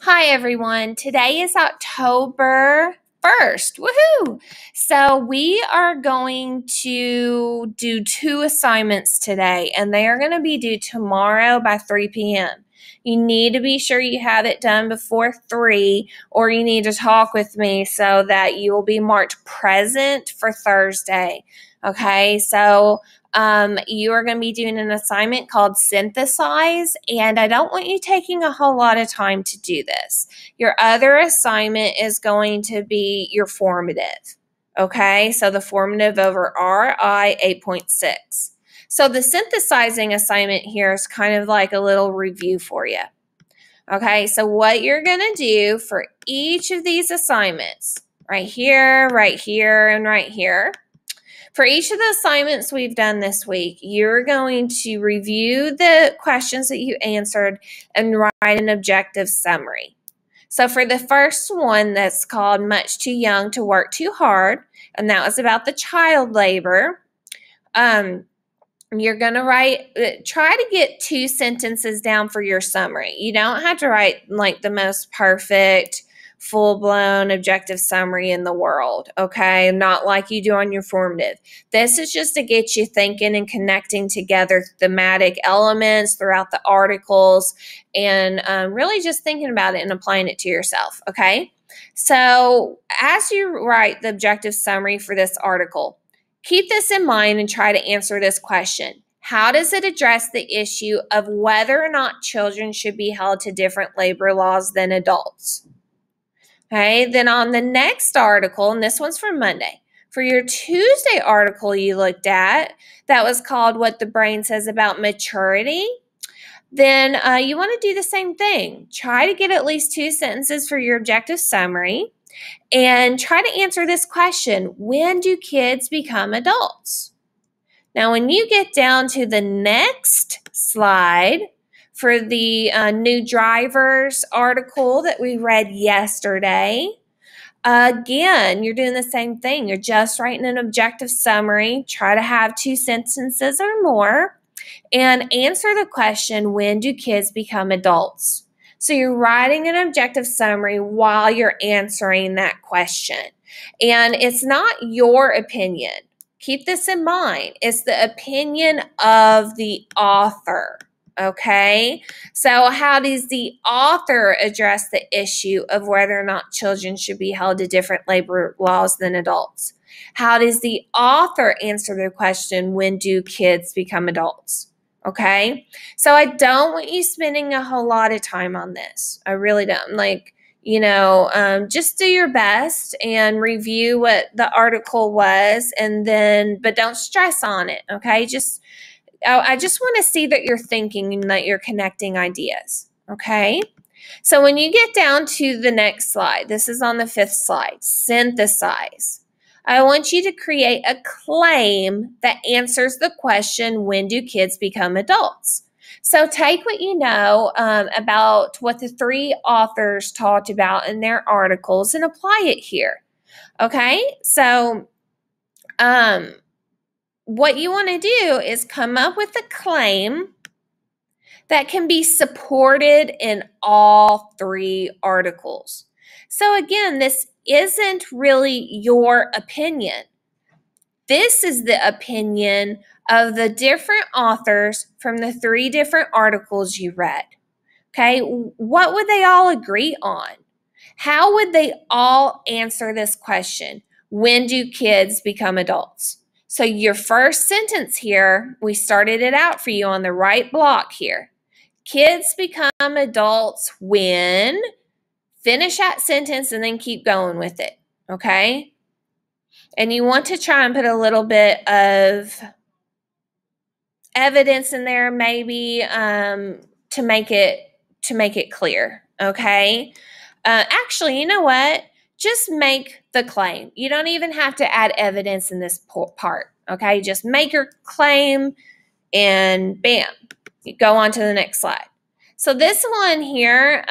Hi, everyone. Today is October 1st. Woohoo! So, we are going to do 2 assignments today, and they are going to be due tomorrow by 3 p.m. You need to be sure you have it done before 3, or you need to talk with me so that you will be marked present for Thursday. Okay, so you are going to be doing an assignment called Synthesize, and I don't want you taking a whole lot of time to do this. Your other assignment is going to be your formative. Okay, so the formative over RI 8.6. So the synthesizing assignment here is kind of like a little review for you. Okay, so what you're going to do for each of these assignments, right here, and right here, for each of the assignments we've done this week, you're going to review the questions that you answered and write an objective summary. So for the first one, that's called Much Too Young to Work Too Hard, and that was about the child labor, you're going to try to get 2 sentences down for your summary. You don't have to write like the most perfect, full-blown objective summary in the world, okay? Not like you do on your formative. This is just to get you thinking and connecting together thematic elements throughout the articles and really just thinking about it and applying it to yourself, okay? So as you write the objective summary for this article, keep this in mind and try to answer this question. How does it address the issue of whether or not children should be held to different labor laws than adults? Okay, then on the next article, and this one's for Monday, for your Tuesday article you looked at, that was called What the Brain Says About Maturity, then you want to do the same thing. Try to get at least 2 sentences for your objective summary and try to answer this question: when do kids become adults? Now, when you get down to the next slide, for the new drivers article that we read yesterday, again, you're doing the same thing. You're just writing an objective summary. Try to have 2 sentences or more and answer the question, when do kids become adults? So you're writing an objective summary while you're answering that question. And it's not your opinion. Keep this in mind. It's the opinion of the author. Okay, so how does the author address the issue of whether or not children should be held to different labor laws than adults? How does the author answer the question, when do kids become adults? Okay, so I don't want you spending a whole lot of time on this. I really don't. Just do your best and review what the article was, and then, but don't stress on it. Okay, I just want to see that you're thinking and that you're connecting ideas, okay? So when you get down to the next slide, this is on the 5th slide, synthesize. I want you to create a claim that answers the question, when do kids become adults? So take what you know about what the 3 authors talked about in their articles and apply it here, okay? So, what you want to do is come up with a claim that can be supported in all 3 articles. So again, this isn't really your opinion. This is the opinion of the different authors from the 3 different articles you read. Okay, what would they all agree on? How would they all answer this question? When do kids become adults? So your first sentence here, we started it out for you on the right block here. Kids become adults when, finish that sentence and then keep going with it, okay? And you want to try and put a little bit of evidence in there maybe to make it clear, okay? Actually, you know what? Just make the claim. You don't even have to add evidence in this part, okay? Just make your claim and bam, you go on to the next slide. So this one here,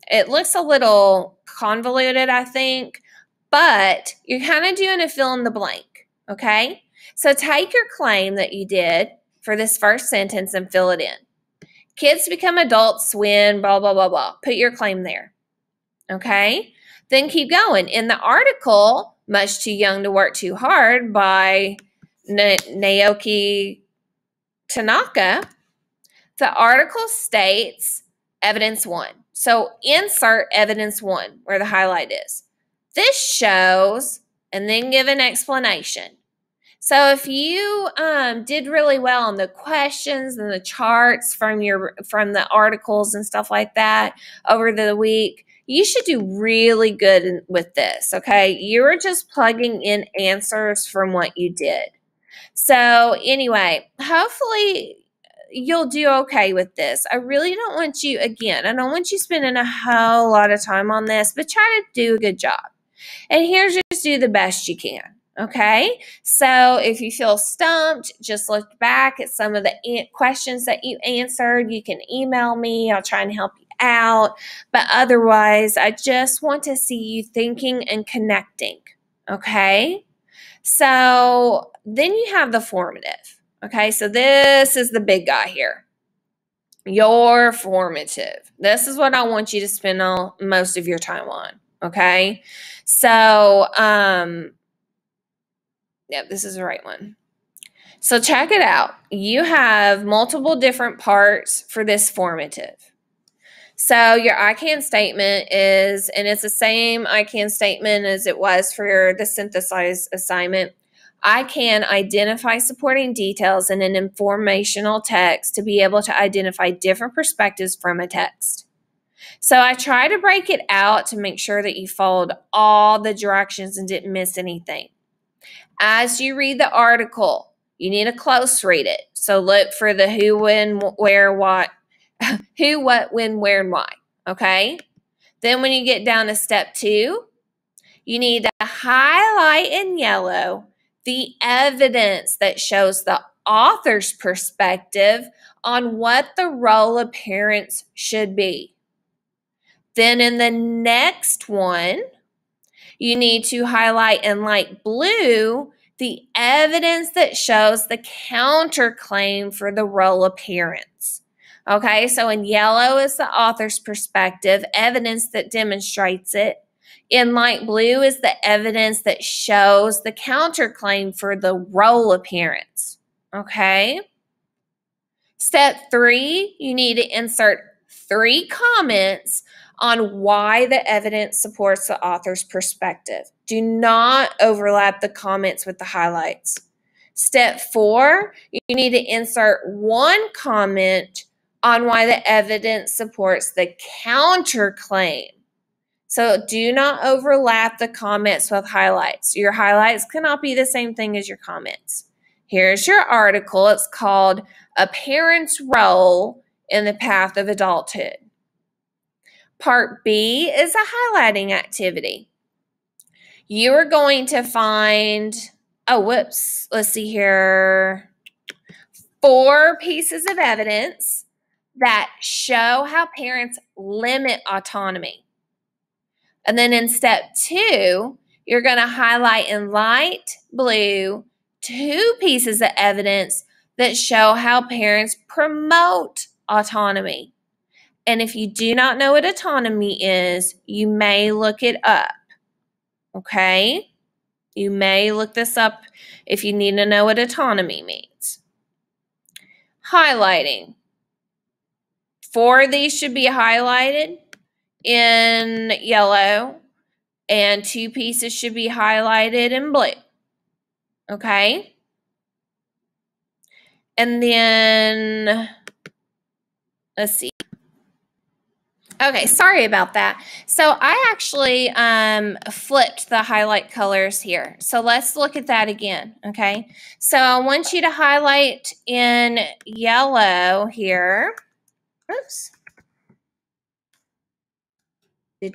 it looks a little convoluted, I think, but you're kind of doing a fill in the blank, okay? So take your claim that you did for this first sentence and fill it in. Kids become adults when blah, blah, blah, blah. Put your claim there. Okay? Then keep going. In the article, Much Too Young to Work Too Hard by Naoki Tanaka, the article states evidence 1. So insert evidence 1 where the highlight is. This shows, and then give an explanation. So if you did really well on the questions and the charts from the articles and stuff like that over the week, you should do really good with this, okay? You're just plugging in answers from what you did. So anyway, hopefully you'll do okay with this. I really don't want you, again, I don't want you spending a whole lot of time on this, but try to do a good job. And here's just do the best you can. Okay, so if you feel stumped, just look back at some of the questions that you answered. You can email me. I'll try and help you out. But otherwise, I just want to see you thinking and connecting. Okay, so then you have the formative. Okay, so this is the big guy here. Your formative. This is what I want you to spend most of your time on. Okay, so yep, this is the right one. So check it out. You have multiple different parts for this formative. So your I can statement is, and it's the same I can statement as it was for the synthesized assignment. I can identify supporting details in an informational text to be able to identify different perspectives from a text. So I try to break it out to make sure that you followed all the directions and didn't miss anything. As you read the article, you need to close read it. So look for the who, when, where, what, who, what, when, where, and why. Okay? Then when you get down to step 2, you need to highlight in yellow the evidence that shows the author's perspective on what the role of parents should be. Then in the next one, you need to highlight in light blue the evidence that shows the counterclaim for the role of parents. Okay, so in yellow is the author's perspective, evidence that demonstrates it. In light blue is the evidence that shows the counterclaim for the role of parents. Okay. Step 3, you need to insert 3 comments on why the evidence supports the author's perspective. Do not overlap the comments with the highlights. Step 4, you need to insert 1 comment on why the evidence supports the counterclaim. So do not overlap the comments with highlights. Your highlights cannot be the same thing as your comments. Here's your article. It's called A Parent's Role in the Path of Adulthood. Part B is a highlighting activity. You are going to find, let's see here, 4 pieces of evidence that show how parents limit autonomy. And then in step 2, you're going to highlight in light blue 2 pieces of evidence that show how parents promote autonomy. And if you do not know what autonomy is, you may look it up. Okay? You may look this up if you need to know what autonomy means. Highlighting. 4 of these should be highlighted in yellow, and 2 pieces should be highlighted in blue. Okay? And then, let's see. Okay, sorry about that. So I actually flipped the highlight colors here. So let's look at that again, okay? So I want you to highlight in yellow here. Oops. And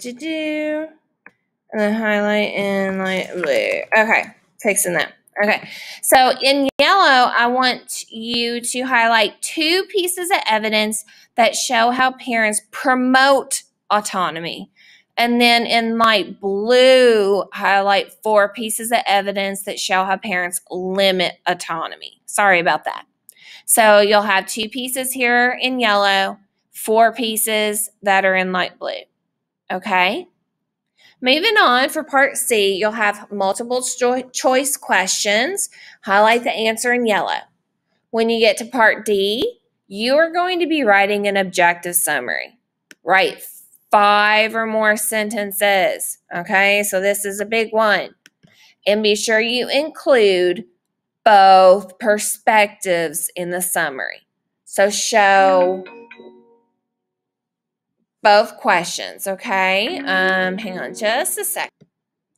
then highlight in light blue. Okay, fixing that. Okay, so in yellow, I want you to highlight 2 pieces of evidence that show how parents promote autonomy. And then in light blue, highlight 4 pieces of evidence that show how parents limit autonomy. Sorry about that. So you'll have 2 pieces here in yellow, 4 pieces that are in light blue. Okay? Moving on for part C, you'll have multiple choice questions. Highlight the answer in yellow. When you get to part D, you are going to be writing an objective summary. Write 5 or more sentences. Okay, so this is a big one. And be sure you include both perspectives in the summary. So show both questions, okay? Hang on just a second.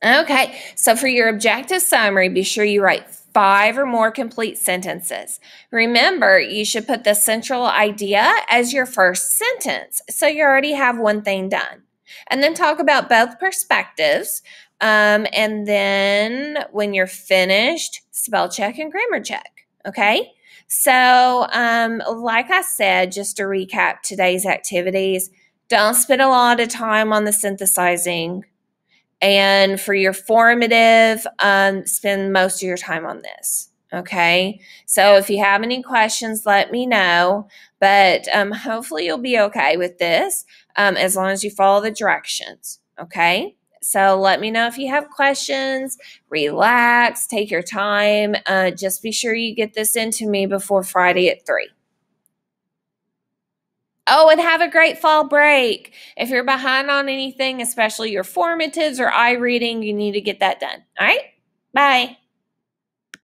Okay, so for your objective summary, be sure you write 5 or more complete sentences. Remember, you should put the central idea as your first sentence, so you already have one thing done. And then talk about both perspectives, and then when you're finished, spell check and grammar check, okay? So, like I said, just to recap today's activities, don't spend a lot of time on the synthesizing. And for your formative, spend most of your time on this. Okay. So if you have any questions, let me know. But hopefully you'll be okay with this as long as you follow the directions. Okay. So let me know if you have questions. Relax. Take your time. Just be sure you get this into me before Friday at 3. Oh, and have a great fall break. If you're behind on anything, especially your formatives or eye reading, you need to get that done. All right? Bye.